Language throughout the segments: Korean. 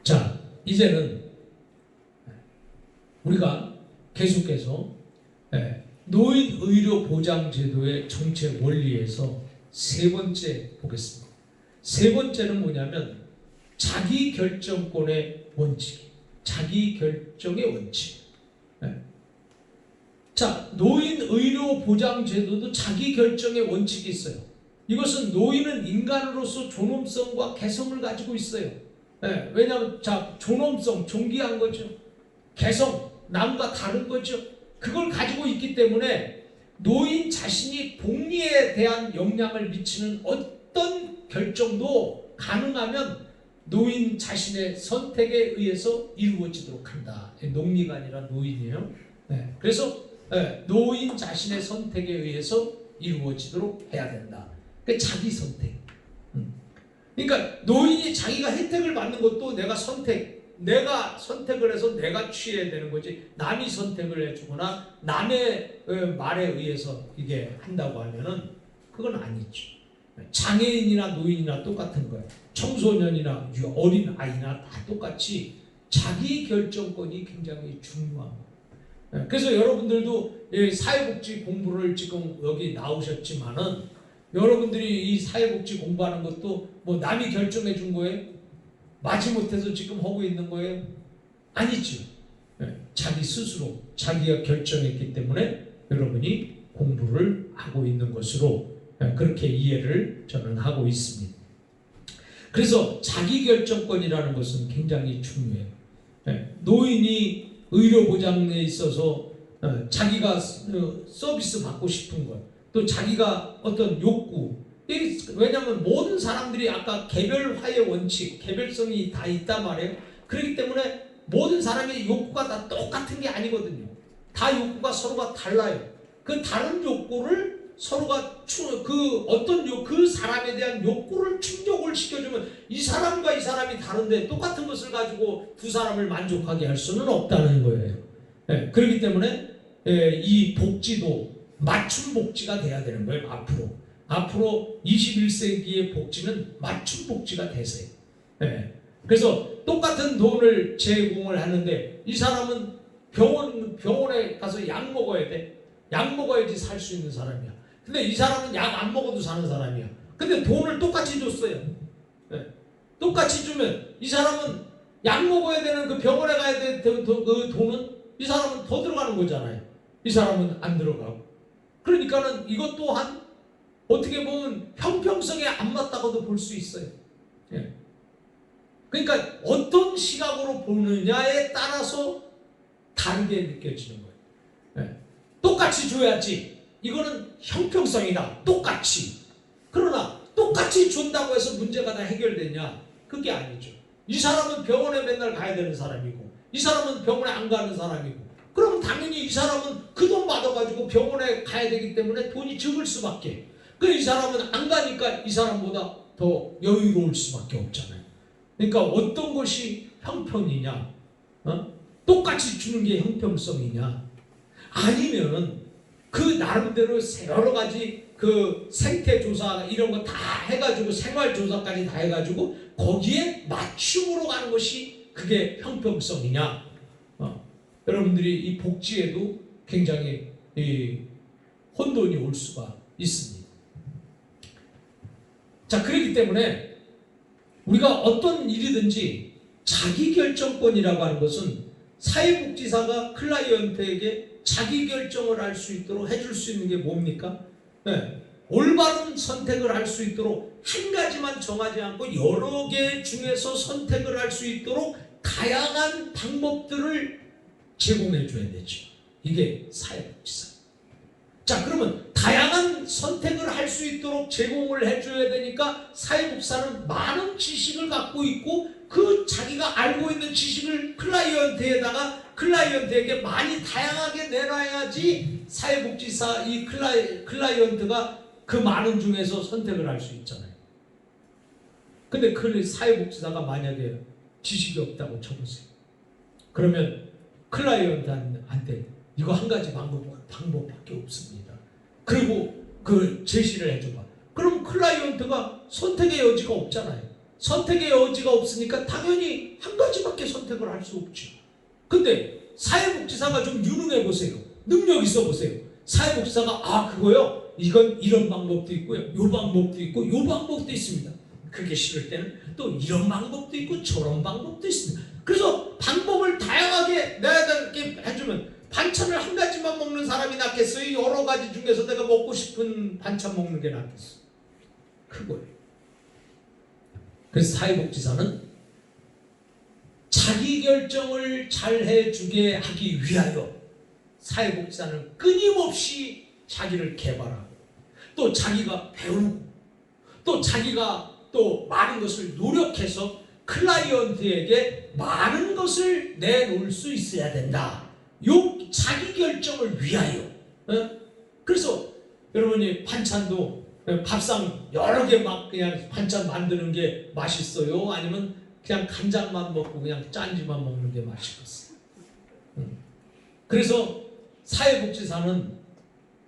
자, 이제는 우리가 계속해서 노인 의료 보장 제도의 정책 원리에서 세 번째 보겠습니다. 세 번째는 뭐냐면 자기 결정권의 원칙, 자기 결정의 원칙. 자, 노인 의료 보장 제도도 자기 결정의 원칙이 있어요. 이것은 노인은 인간으로서 존엄성과 개성을 가지고 있어요. 왜냐하면 존엄성, 존귀한 거죠. 개성, 남과 다른 거죠. 그걸 가지고 있기 때문에 노인 자신이 복리에 대한 영향을 미치는 어떤 결정도 가능하면 노인 자신의 선택에 의해서 이루어지도록 한다. 농리가 아니라 노인이에요. 그래서 노인 자신의 선택에 의해서 이루어지도록 해야 된다. 그러니까 자기 선택. 그러니까 노인이 자기가 혜택을 받는 것도 내가 선택을 해서 내가 취해야 되는 거지, 남이 선택을 해주거나 남의 말에 의해서 이게 한다고 하면은 그건 아니죠. 장애인이나 노인이나 똑같은 거예요. 청소년이나 어린 아이나 다 똑같이 자기 결정권이 굉장히 중요한 거예요. 그래서 여러분들도 사회복지 공부를 지금 여기 나오셨지만은 여러분들이 이 사회복지 공부하는 것도 뭐 남이 결정해 준 거예요? 마지못해서 지금 하고 있는 거예요? 아니죠. 자기 스스로 자기가 결정했기 때문에 여러분이 공부를 하고 있는 것으로 그렇게 이해를 저는 하고 있습니다. 그래서 자기 결정권이라는 것은 굉장히 중요해요. 노인이 의료보장에 있어서 자기가 서비스 받고 싶은 것, 또 자기가 어떤 욕구, 왜냐하면 모든 사람들이 아까 개별화의 원칙, 개별성이 다 있단 말이에요. 그렇기 때문에 모든 사람의 욕구가 다 똑같은 게 아니거든요. 다 욕구가 서로가 달라요. 그 다른 욕구를 서로가 그 사람에 대한 욕구를 충족을 시켜주면 이 사람과 이 사람이 다른데 똑같은 것을 가지고 두 사람을 만족하게 할 수는 없다는 거예요. 그렇기 때문에 이 복지도 맞춤 복지가 돼야 되는 거예요. 앞으로 21세기의 복지는 맞춤 복지가 되세요. 그래서 똑같은 돈을 제공을 하는데 이 사람은 병원에 가서 약 먹어야 돼. 약 먹어야지 살 수 있는 사람이야. 근데 이 사람은 약 안 먹어도 사는 사람이야. 근데 돈을 똑같이 줬어요. 똑같이 주면 이 사람은 약 먹어야 되는 그 병원에 가야 되는 그 돈은 이 사람은 더 들어가는 거잖아요. 이 사람은 안 들어가고. 그러니까는 이것 또한 어떻게 보면 형평성에 안 맞다고도 볼 수 있어요. 그러니까 어떤 시각으로 보느냐에 따라서 다르게 느껴지는 거예요. 똑같이 줘야지. 이거는 형평성이다. 똑같이. 그러나 똑같이 준다고 해서 문제가 다 해결되냐? 그게 아니죠. 이 사람은 병원에 맨날 가야 되는 사람이고 이 사람은 병원에 안 가는 사람이고, 그럼 당연히 이 사람은 그 돈 받아가지고 병원에 가야 되기 때문에 돈이 적을 수밖에. 이 사람은 안 가니까 이 사람보다 더 여유로울 수밖에 없잖아요. 그러니까 어떤 것이 형평이냐? 똑같이 주는 게 형평성이냐? 아니면은 그 나름대로 여러 가지 그 생태조사 이런 거 다 해가지고 생활조사까지 다 해가지고 거기에 맞춤으로 가는 것이 그게 형평성이냐? 여러분들이 이 복지에도 굉장히 혼돈이 올 수가 있습니다. 자, 그렇기 때문에 우리가 어떤 일이든지 자기결정권이라고 하는 것은 사회복지사가 클라이언트에게 자기결정을 할 수 있도록 해줄 수 있는 게 뭡니까? 올바른 선택을 할 수 있도록 한 가지만 정하지 않고 여러 개 중에서 선택을 할 수 있도록 다양한 방법들을 제공해 줘야 되죠. 이게 사회복지사. 자, 그러면 다양한 선택을 할 수 있도록 제공을 해줘야 되니까 사회복지사는 많은 지식을 갖고 있고 그 자기가 알고 있는 지식을 클라이언트에게 많이 다양하게 내놔야지 사회복지사 이 클라이언트가 그 많은 중에서 선택을 할 수 있잖아요. 근데 그 사회복지사가 만약에 지식이 없다고 쳐보세요. 그러면 클라이언트한테 이거 한 가지 방법밖에 없습니다. 그리고 그 제시를 해줘봐. 그럼 클라이언트가 선택의 여지가 없잖아요. 선택의 여지가 없으니까 당연히 한 한 가지밖에 선택을 할 수 없죠. 근데 사회복지사가 좀 유능해 보세요. 능력 있어 보세요. 사회복지사가 그거요. 이건 이런 방법도 있고요. 요 방법도 있고 요 방법도 있습니다. 그게 싫을 때는 또 이런 방법도 있고 저런 방법도 있습니다. 그래서 방법을 다양하게 내가 이렇게 해주면 반찬을 한 가지만 먹는 사람이 낫겠어요? 여러 가지 중에서 내가 먹고 싶은 반찬 먹는 게 낫겠어요? 그거예요. 그래서 사회복지사는 자기 결정을 잘 해주게 하기 위하여 사회복지사는 끊임없이 자기를 개발하고 또 자기가 배우고 또 자기가 또 많은 것을 노력해서 클라이언트에게 많은 것을 내놓을 수 있어야 된다. 요 자기 결정을 위하여. 그래서 여러분이 반찬도 밥상 여러 개 막 그냥 반찬 만드는 게 맛있어요? 아니면 그냥 간장만 먹고 그냥 짠지만 먹는 게 맛있겠어요? 그래서 사회복지사는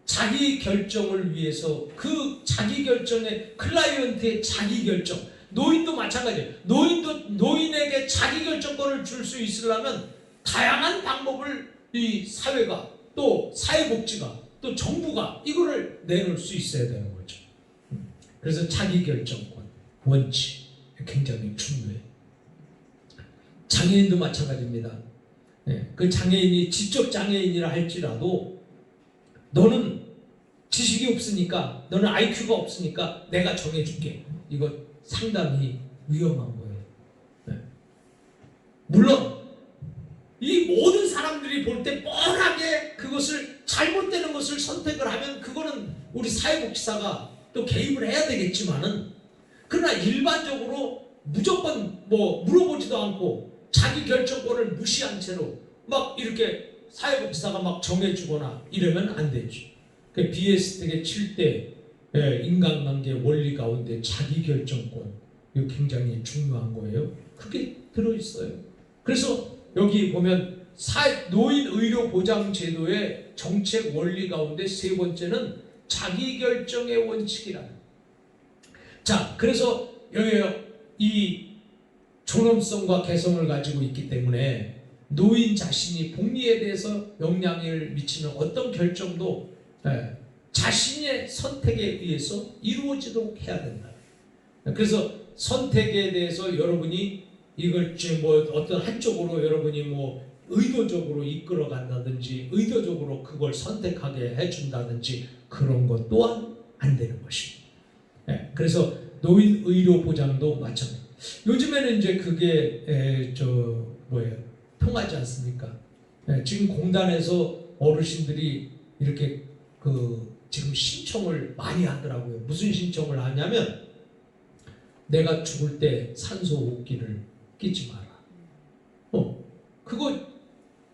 자기 결정을 위해서 그 자기 결정의 클라이언트의 자기 결정, 노인도 마찬가지예요. 노인에게 자기 결정권을 줄 수 있으려면 다양한 방법을 이 사회가 또 사회복지가 또 정부가 이거를 내놓을 수 있어야 되는 거죠. 그래서 자기 결정권, 원칙 굉장히 중요해요. 장애인도 마찬가지입니다. 그 장애인이 지적 장애인이라 할지라도 너는 지식이 없으니까 너는 IQ가 없으니까 내가 정해줄게. 이거 상당히 위험한 거예요. 물론 이 모든 사람들이 볼 때 뻔하게 그것을 잘못되는 것을 선택을 하면 그거는 우리 사회복지사가 또 개입을 해야 되겠지만은 그러나 일반적으로 무조건 뭐 물어보지도 않고 자기 결정권을 무시한 채로 막 이렇게 사회복지사가 막 정해주거나 이러면 안 되죠. 그 BS택의 7대 인간관계 원리 가운데 자기 결정권 이거 굉장히 중요한 거예요. 그게 들어있어요. 그래서 여기 보면 노인 의료 보장 제도의 정책 원리 가운데 세 번째는 자기 결정의 원칙이라. 자, 그래서 여기 이 존엄성과 개성을 가지고 있기 때문에 노인 자신이 복리에 대해서 영향을 미치는 어떤 결정도 자신의 선택에 의해서 이루어지도록 해야 된다. 그래서 선택에 대해서 여러분이 이걸 뭐 어떤 한쪽으로 여러분이 뭐 의도적으로 이끌어 간다든지 의도적으로 그걸 선택하게 해준다든지 그런 것 또한 안 되는 것입니다. 그래서 노인 의료 보장도 마찬가지. 요즘에는 이제 그게 통하지 않습니까? 지금 공단에서 어르신들이 이렇게 지금 신청을 많이 하더라고요. 무슨 신청을 하냐면 내가 죽을 때 산소 호흡기를 끼지 마라. 그거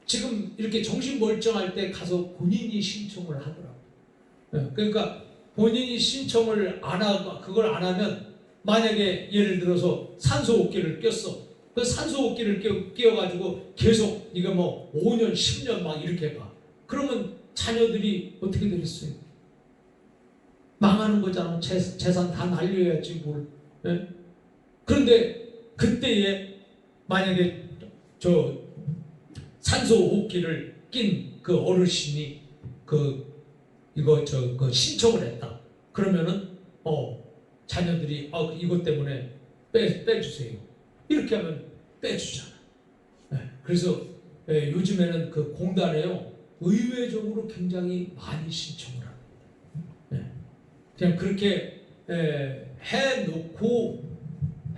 지금 이렇게 정신 멀쩡할 때 가서 본인이 신청을 하더라고요. 그러니까 본인이 신청을 안 하고 그걸 안 하면 만약에 예를 들어서 산소호흡기를 꼈어. 그 산소호흡기를 끼워가지고 계속 네가 뭐 5년, 10년 막 이렇게 가. 그러면 자녀들이 어떻게 되겠어요? 망하는 거잖아. 재산 다 날려야지 뭘. 그런데 그때에 만약에 산소호흡기를 낀 그 어르신이 이거 신청을 했다. 그러면은 자녀들이 이것 때문에 빼주세요. 이렇게 하면 빼주잖아. 그래서 요즘에는 그 공단에요 의외적으로 굉장히 많이 신청을 합니다. 그냥 그렇게 해놓고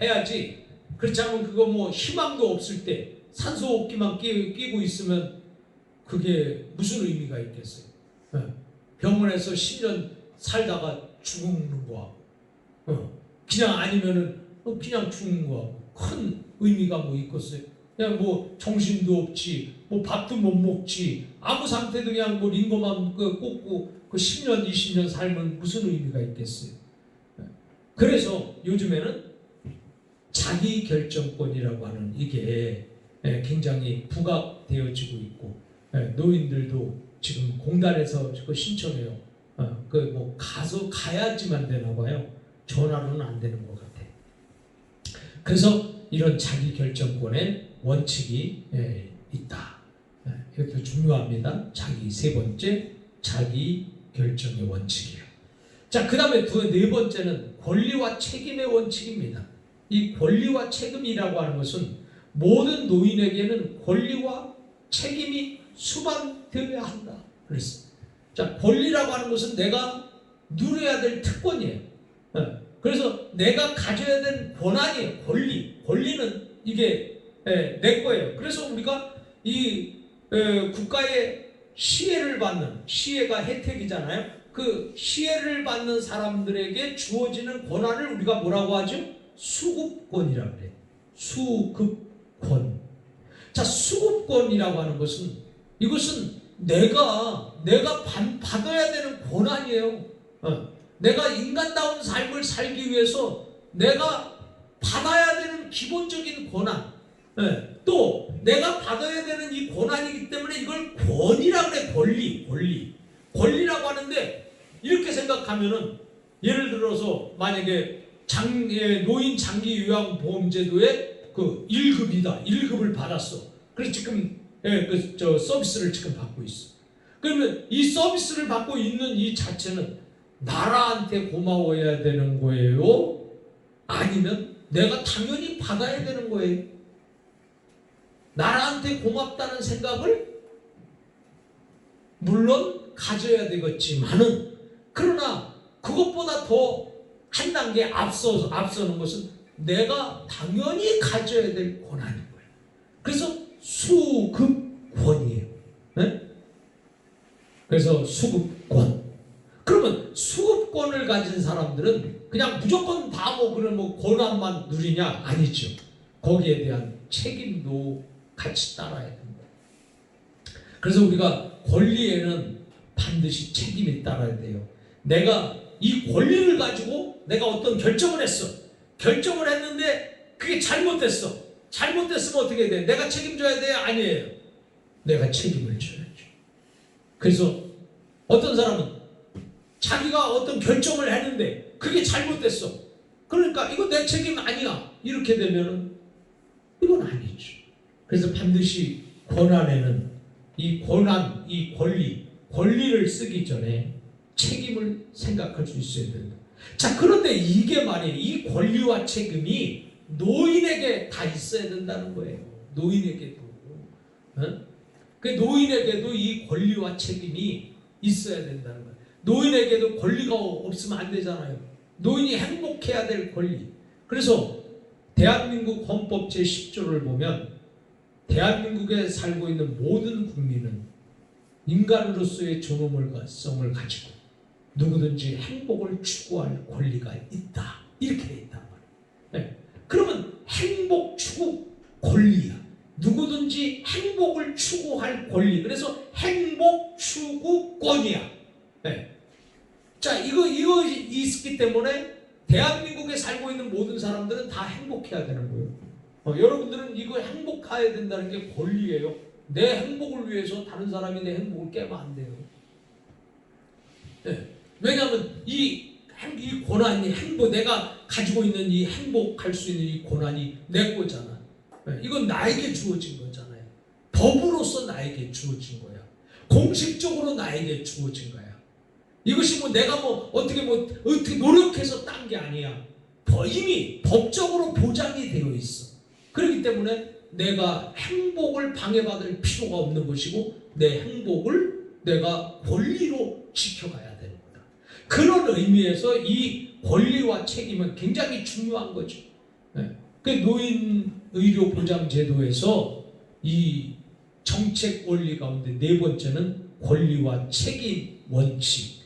해야지. 그렇지 않으면 그거 뭐 희망도 없을 때 산소호흡기만 끼고 있으면 그게 무슨 의미가 있겠어요? 병원에서 10년 살다가 죽는 거하고 그냥 아니면은 그냥 죽는 거하고 큰 의미가 뭐 있겠어요? 그냥 뭐 정신도 없지, 뭐 밥도 못 먹지, 아무 상태도 그냥 뭐 링거만 꽂고 그 10년, 20년 살면 무슨 의미가 있겠어요? 그래서 요즘에는 자기 결정권이라고 하는 이게 굉장히 부각되어지고 있고 노인들도 지금 공단에서 그거 신청해요. 뭐 가야지만 되나 봐요. 전화로는 안 되는 것 같아. 그래서 이런 자기 결정권의 원칙이 있다. 이것도 중요합니다. 세 번째 자기 결정의 원칙이에요. 자, 그 다음에 네 번째는 권리와 책임의 원칙입니다. 이 권리와 책임이라고 하는 것은 모든 노인에게는 권리와 책임이 수반되어야 한다. 그랬어요. 자, 권리라고 하는 것은 내가 누려야 될 특권이에요. 그래서 내가 가져야 될 권한이에요. 권리는 이게 내 거예요. 그래서 우리가 이 국가의 시혜가 혜택이잖아요. 그 시혜를 받는 사람들에게 주어지는 권한을 우리가 뭐라고 하죠? 수급권이라고 해요. 수급권. 자, 수급권이라고 하는 것은 이것은 내가 받아야 되는 권한이에요. 내가 인간다운 삶을 살기 위해서 내가 받아야 되는 기본적인 권한. 또 내가 받아야 되는 이 권한이기 때문에 이걸 권이라고 그래. 권리라고 하는데 이렇게 생각하면은 예를 들어서 만약에 노인 장기 요양보험제도의 그 1급이다. 1급을 받았어. 그래서 지금 서비스를 지금 받고 있어. 그러면 이 서비스를 받고 있는 이 자체는 나라한테 고마워해야 되는 거예요? 아니면 내가 당연히 받아야 되는 거예요? 나라한테 고맙다는 생각을 물론 가져야 되겠지만은 그러나 그것보다 더 한 단계 앞서는 것은 내가 당연히 가져야 될 권한인 거예요. 그래서 수급권이에요. 네? 그래서 수급권. 그러면 수급권을 가진 사람들은 그냥 무조건 다 권한만 누리냐? 아니죠. 거기에 대한 책임도 같이 따라야 됩니다. 그래서 우리가 권리에는 반드시 책임이 따라야 돼요. 내가 이 권리를 가지고 내가 어떤 결정을 했어. 결정을 했는데 그게 잘못됐어. 잘못됐으면 어떻게 돼? 내가 책임져야 돼요? 아니에요. 내가 책임을 져야죠. 그래서 어떤 사람은 자기가 어떤 결정을 했는데 그게 잘못됐어. 그러니까 이거 내 책임 아니야. 이렇게 되면은 이건 아니죠. 그래서 반드시 권한에는 이 권한, 이 권리를 쓰기 전에 책임을 생각할 수 있어야 된다. 자, 그런데 이게 말이에요. 이 권리와 책임이 노인에게 다 있어야 된다는 거예요. 노인에게도. 그 노인에게도 이 권리와 책임이 있어야 된다는 거예요. 노인에게도 권리가 없으면 안 되잖아요. 노인이 행복해야 될 권리. 그래서 대한민국 헌법 제10조를 보면 대한민국에 살고 있는 모든 국민은 인간으로서의 존엄성을 가지고 누구든지 행복을 추구할 권리가 있다. 이렇게 돼 있단 말이에요. 그러면 행복 추구 권리야. 누구든지 행복을 추구할 권리. 그래서 행복 추구권이야. 자, 이거 있기 때문에 대한민국에 살고 있는 모든 사람들은 다 행복해야 되는 거예요. 여러분들은 이거 행복해야 된다는 게 권리예요. 내 행복을 위해서 다른 사람이 내 행복을 깨면 안 돼요. 왜냐하면 이 권한이 내가 가지고 있는 이 행복할 수 있는 이 권한이 내 거잖아. 이건 나에게 주어진 거잖아요. 법으로서 나에게 주어진 거야. 공식적으로 나에게 주어진 거야. 이것이 내가 어떻게 노력해서 딴 게 아니야. 이미 법적으로 보장이 되어 있어. 그렇기 때문에 내가 행복을 방해받을 필요가 없는 것이고 내 행복을 내가 권리로 지켜가야 되는 거다. 그런 의미에서 이 권리와 책임은 굉장히 중요한 거죠. 그 노인의료보장제도에서 이 정책 원리 가운데 네 번째는 권리와 책임 원칙,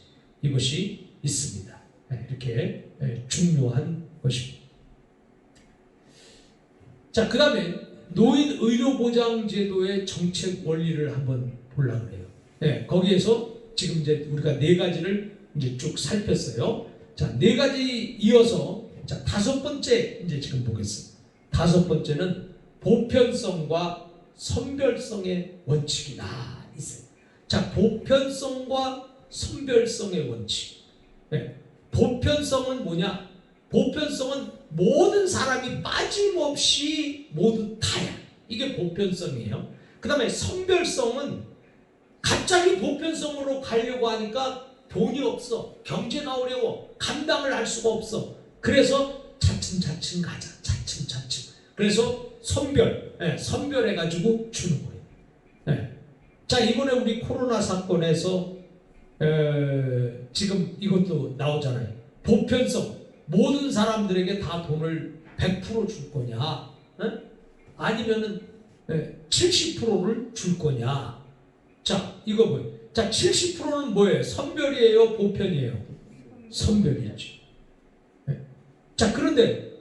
이것이 있습니다. 이렇게 중요한 것입니다. 자, 그 다음에 노인의료보장제도의 정책 원리를 한번 보려고 해요. 거기에서 지금 이제 우리가 네 가지를 이제 쭉 살폈어요. 자, 네 가지 이어서 자, 다섯 번째 이제 지금 보겠습니다. 다섯 번째는 보편성과 선별성의 원칙이다. 있어요. 자, 보편성과 선별성의 원칙. 보편성은 뭐냐? 보편성은 모든 사람이 빠짐없이 모두 다야. 이게 보편성이에요. 그 다음에 선별성은 갑자기 보편성으로 가려고 하니까 돈이 없어. 경제가 어려워. 감당을 할 수가 없어. 그래서 차츰차츰 가자. 차츰차츰. 그래서 선별해가지고 주는 거예요. 네. 자, 이번에 우리 코로나 사건에서 지금 이것도 나오잖아요. 보편성. 모든 사람들에게 다 돈을 100% 줄 거냐? 아니면은 70%를 줄 거냐? 자, 이거 뭐예요? 자, 70%는 뭐예요? 선별이에요? 보편이에요? 선별이죠. 자, 그런데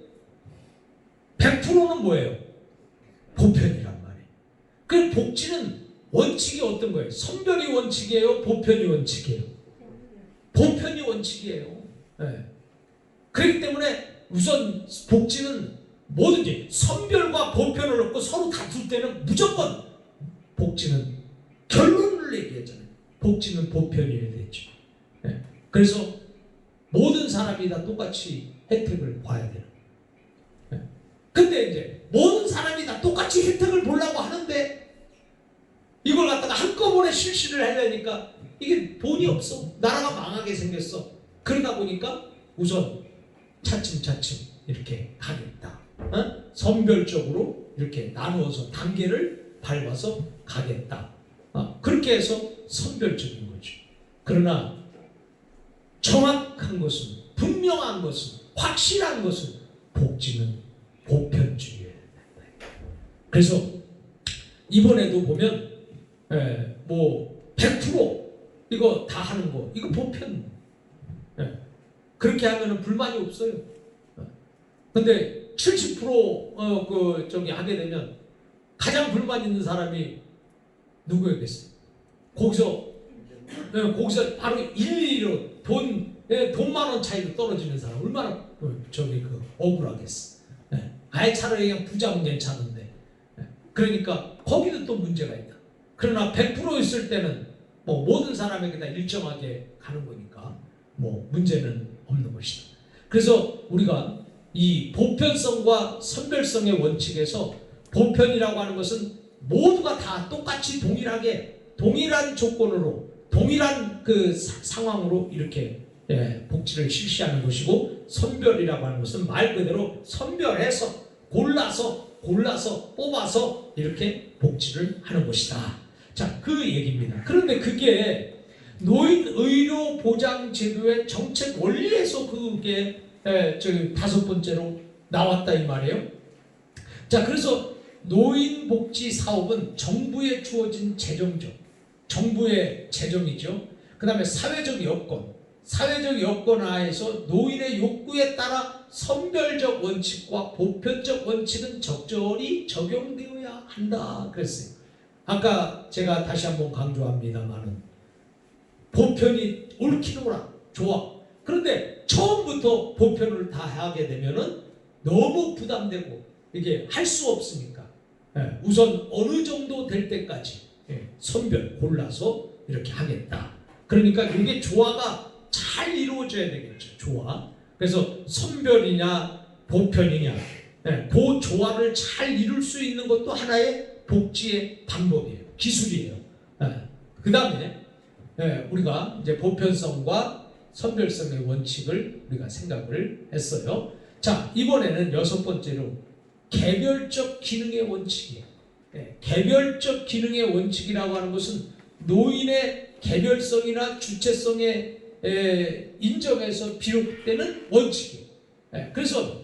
100%는 뭐예요? 보편이란 말이에요. 그 복지는 원칙이 어떤 거예요? 선별이 원칙이에요? 보편이 원칙이에요? 보편이 원칙이에요. 네. 그렇기 때문에 우선 복지는 뭐든지 선별과 보편을 놓고 서로 다툴 때는 무조건 복지는 결론을 얘기했잖아요. 복지는 보편이어야 되죠. 네. 그래서 모든 사람이 다 똑같이 혜택을 봐야 되는 거예요. 네. 근데 이제 모든 사람이 다 똑같이 혜택을 보려고 하는데 이걸 갖다가 한꺼번에 실시를 하려니까 이게 돈이 없어. 나라가 망하게 생겼어. 그러다 보니까 우선 차츰차츰 이렇게 가겠다. 선별적으로 이렇게 나누어서 단계를 밟아서 가겠다. 그렇게 해서 선별적인 거죠. 그러나 정확한 것은, 분명한 것은, 확실한 것은 복지는 보편주의예요. 그래서 이번에도 보면 뭐 100% 이거 다 하는 거, 이거 보편. 그렇게 하면은 불만이 없어요. 근데 70% 저기 하게 되면 가장 불만 있는 사람이 누구였겠어요? 거기서 바로 일일이로 돈 10,000원 차이로 떨어지는 사람 얼마나 억울하겠어. 아예 차라리 그냥 부자면 괜찮은데. 그러니까 거기는 또 문제가 있다. 그러나 100% 있을 때는 뭐 모든 사람에게 다 일정하게 가는 거니까 뭐 문제는 없는 것이다. 그래서 우리가 이 보편성과 선별성의 원칙에서 보편이라고 하는 것은 모두가 다 똑같이 동일하게 동일한 조건으로 동일한 그 상황으로 이렇게 복지를 실시하는 것이고, 선별이라고 하는 것은 말 그대로 선별해서 골라서 뽑아서 이렇게 복지를 하는 것이다. 자, 그 얘기입니다. 그런데 그게 노인 의료 보장 제도의 정책 원리에서 그게 저기 5번째로 나왔다 이 말이에요. 자, 그래서 노인 복지 사업은 정부에 주어진 정부의 재정이죠. 그 다음에 사회적 여건 하에서 노인의 욕구에 따라 선별적 원칙과 보편적 원칙은 적절히 적용되어야 한다 그랬어요. 아까 제가 다시 한번 강조합니다만은 보편이 옳기노라, 좋아. 그런데 처음부터 보편을 다 하게 되면은 너무 부담되고 이게 할 수 없으니까 우선 어느 정도 될 때까지 선별 골라서 이렇게 하겠다. 그러니까 이게 조화가 잘 이루어져야 되겠죠. 조화. 그래서 선별이냐 보편이냐 그 조화를 잘 이룰 수 있는 것도 하나의 복지의 방법이에요. 기술이에요. 그 다음에 우리가 이제 보편성과 선별성의 원칙을 우리가 생각을 했어요. 자, 이번에는 6번째로 개별적 기능의 원칙이에요. 개별적 기능의 원칙이라고 하는 것은 노인의 개별성이나 주체성에 인정해서 비롯되는 원칙이에요. 그래서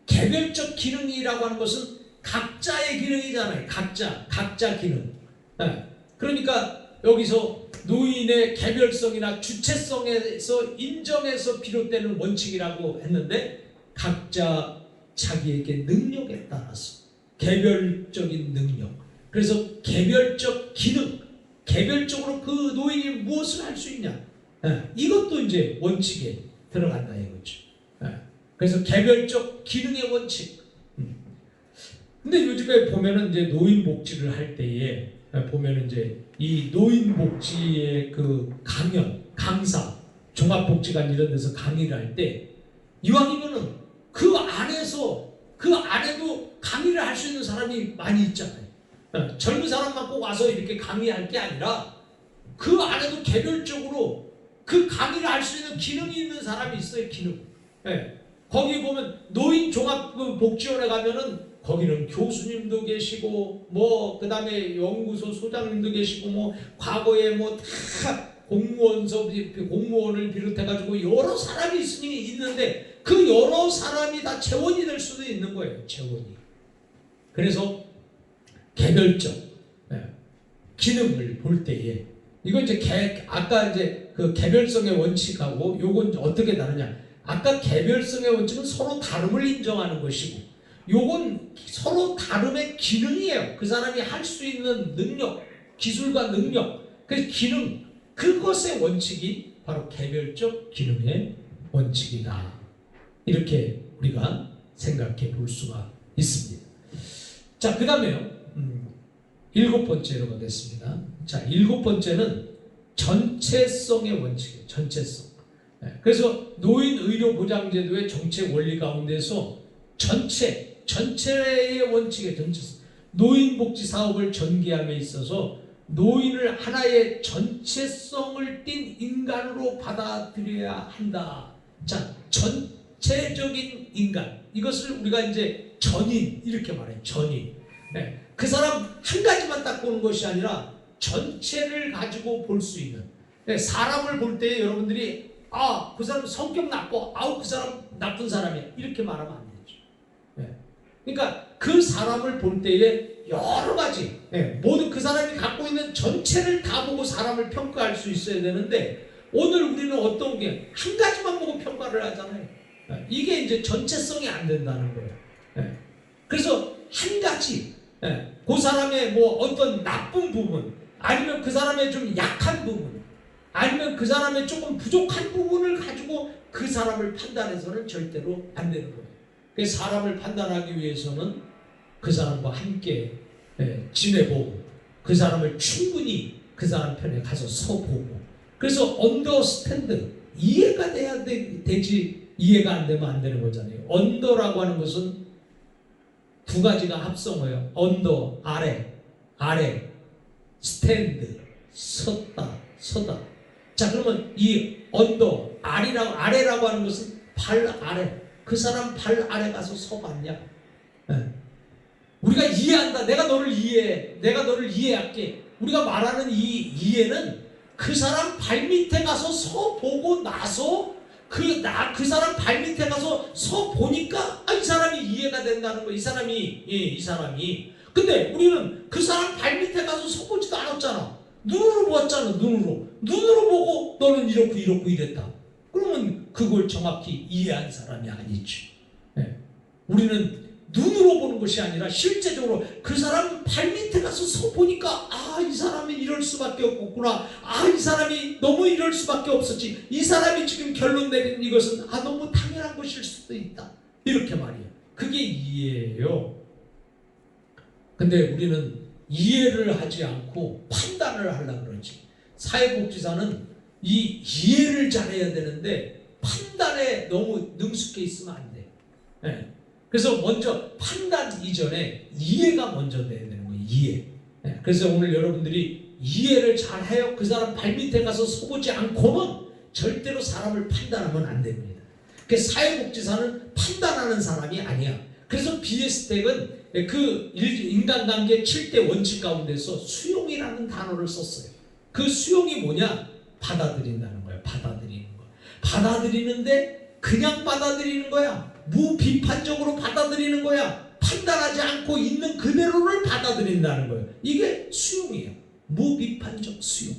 개별적 기능이라고 하는 것은 각자의 기능이잖아요. 각자 기능. 그러니까 여기서 노인의 개별성이나 주체성에서 인정해서 비롯되는 원칙이라고 했는데 각자 자기에게 능력에 따라서 개별적인 능력, 그래서 개별적 기능, 개별적으로 그 노인이 무엇을 할 수 있냐, 이것도 이제 원칙에 들어간다 이거죠. 그래서 개별적 기능의 원칙. 근데 요즘에 보면은 이제 노인 복지를 할 때에 보면은 이제 이 노인 복지의 그 강사, 종합복지관 이런 데서 강의를 할 때 이왕이면은 그 안에서 그 안에도 강의를 할 수 있는 사람이 많이 있잖아요. 젊은 사람만 꼭 와서 이렇게 강의할 게 아니라 그 안에도 개별적으로 그 강의를 할 수 있는 기능이 있는 사람이 있어요. 기능. 예. 거기 보면 노인 종합복지원에 가면은 거기는 교수님도 계시고 뭐 그다음에 연구소 소장님도 계시고 뭐 과거에 뭐 다 공무원을 비롯해가지고 여러 사람이 있는데 그 여러 사람이 다 재원이 될 수도 있는 거예요. 재원이. 그래서 개별적 기능을 볼 때에 이거 이제 아까 이제 그 개별성의 원칙하고 요건 어떻게 다르냐? 아까 개별성의 원칙은 서로 다름을 인정하는 것이고 요건 서로 다름의 기능이에요. 그 사람이 할 수 있는 능력, 기술과 능력, 그 기능, 그것의 원칙이 바로 개별적 기능의 원칙이다. 이렇게 우리가 생각해 볼 수가 있습니다. 자, 그 다음에요. 7번째로 가겠습니다. 자, 7번째는 전체성의 원칙이에요. 전체성. 그래서 노인의료보장제도의 정책 원리 가운데서 전체의 원칙의 전체성. 노인복지 사업을 전개함에 있어서 노인을 하나의 전체성을 띤 인간으로 받아들여야 한다. 자, 전체적인 인간. 이것을 우리가 이제 전인 이렇게 말해요. 전인. 그 사람 한 가지만 딱 보는 것이 아니라 전체를 가지고 볼 수 있는. 사람을 볼 때 여러분들이 그 사람 성격 나빠. 그 사람 나쁜 사람이야. 이렇게 말하면 안 되죠. 그러니까 그 사람을 볼 때에 여러 가지 모든 그 사람이 갖고 있는 전체를 다 보고 사람을 평가할 수 있어야 되는데 오늘 우리는 어떤 게 한 가지만 보고 평가를 하잖아요. 이게 이제 전체성이 안 된다는 거예요. 그래서 한 가지 그 사람의 뭐 어떤 나쁜 부분 아니면 그 사람의 좀 약한 부분 아니면 그 사람의 조금 부족한 부분을 가지고 그 사람을 판단해서는 절대로 안 되는 거예요. 그래서 사람을 판단하기 위해서는 그 사람과 함께 지내보고 그 사람을 충분히 그 사람 편에 가서 서보고 그래서 언더스탠드 이해가 돼야 되지 이해가 안 되면 안 되는 거잖아요. 언더라고 하는 것은 두 가지가 합성어예요. 언더 아래 스탠드 서다. 자, 그러면 이 언더 아래라고 하는 것은 발 아래. 그 사람 발 아래 가서 서봤냐? 우리가 이해한다. 내가 너를 이해해. 내가 너를 이해할게. 우리가 말하는 이 이해는 그 사람 발 밑에 가서 서보고 나서 그 사람 발 밑에 가서 서보니까 이 사람이 이해가 된다는 거야. 이 사람이. 근데 우리는 그 사람 발 밑에 가서 서보지도 않았잖아. 눈으로 보았잖아. 눈으로 보고 너는 이렇고 이랬다. 그러면 그걸 정확히 이해한 사람이 아니지. 우리는 눈으로 보는 것이 아니라 실제적으로 그 사람 발 밑에 가서 서보니까 이 사람이 이럴 수밖에 없구나. 이 사람이 너무 이럴 수밖에 없었지. 이 사람이 지금 결론 내린 이것은 너무 당연한 것일 수도 있다. 이렇게 말이에요. 그게 이해예요. 근데 우리는 이해를 하지 않고 판단을 하려고 그러지. 사회복지사는 이 이해를 잘해야 되는데 판단에 너무 능숙해 있으면 안 돼. 그래서 먼저 판단 이전에 이해가 먼저 돼야 되는 거예요. 이해. 그래서 오늘 여러분들이 이해를 잘해요. 그 사람 발밑에 가서 서보지 않고는 절대로 사람을 판단하면 안 됩니다. 그래서 사회복지사는 판단하는 사람이 아니야. 그래서 BS택은 그 인간관계 7대 원칙 가운데서 수용이라는 단어를 썼어요. 그 수용이 뭐냐? 받아들인다는 거예요. 받아들이는 거. 받아들이는데 그냥 받아들이는 거야. 무비판적으로 받아들이는 거야. 판단하지 않고 있는 그대로를 받아들인다는 거예요. 이게 수용이에요. 무비판적 수용.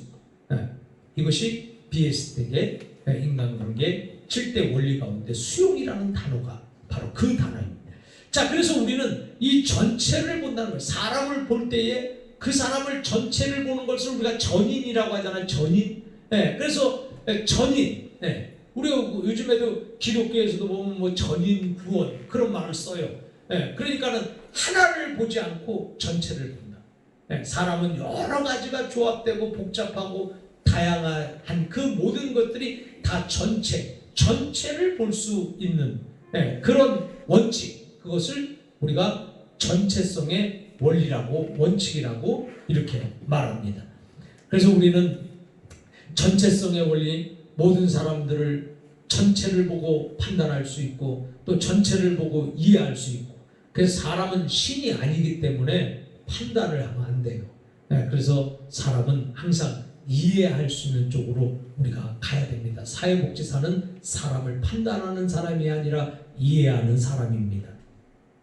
이것이 BS택의 인간관계 7대 원리 가운데 수용이라는 단어가 바로 그 단어입니다. 자, 그래서 우리는 이 전체를 본다는 거예요. 사람을 볼 때에 그 사람을 전체를 보는 것을 우리가 전인이라고 하잖아요. 전인. 그래서 전인. 우리가 요즘에도 기독교에서도 보면 뭐 전인 구원 그런 말을 써요. 그러니까는 하나를 보지 않고 전체를 본다. 사람은 여러 가지가 조합되고 복잡하고 다양한 그 모든 것들이 다 전체를 볼 수 있는 그런 원칙, 그것을 우리가 전체성의 원리라고, 원칙이라고 이렇게 말합니다. 그래서 우리는 전체성의 원리, 모든 사람들을 전체를 보고 판단할 수 있고 또 전체를 보고 이해할 수 있고, 그래서 사람은 신이 아니기 때문에 판단을 하면 안 돼요. 그래서 사람은 항상 이해할 수 있는 쪽으로 우리가 가야 됩니다. 사회복지사는 사람을 판단하는 사람이 아니라 이해하는 사람입니다.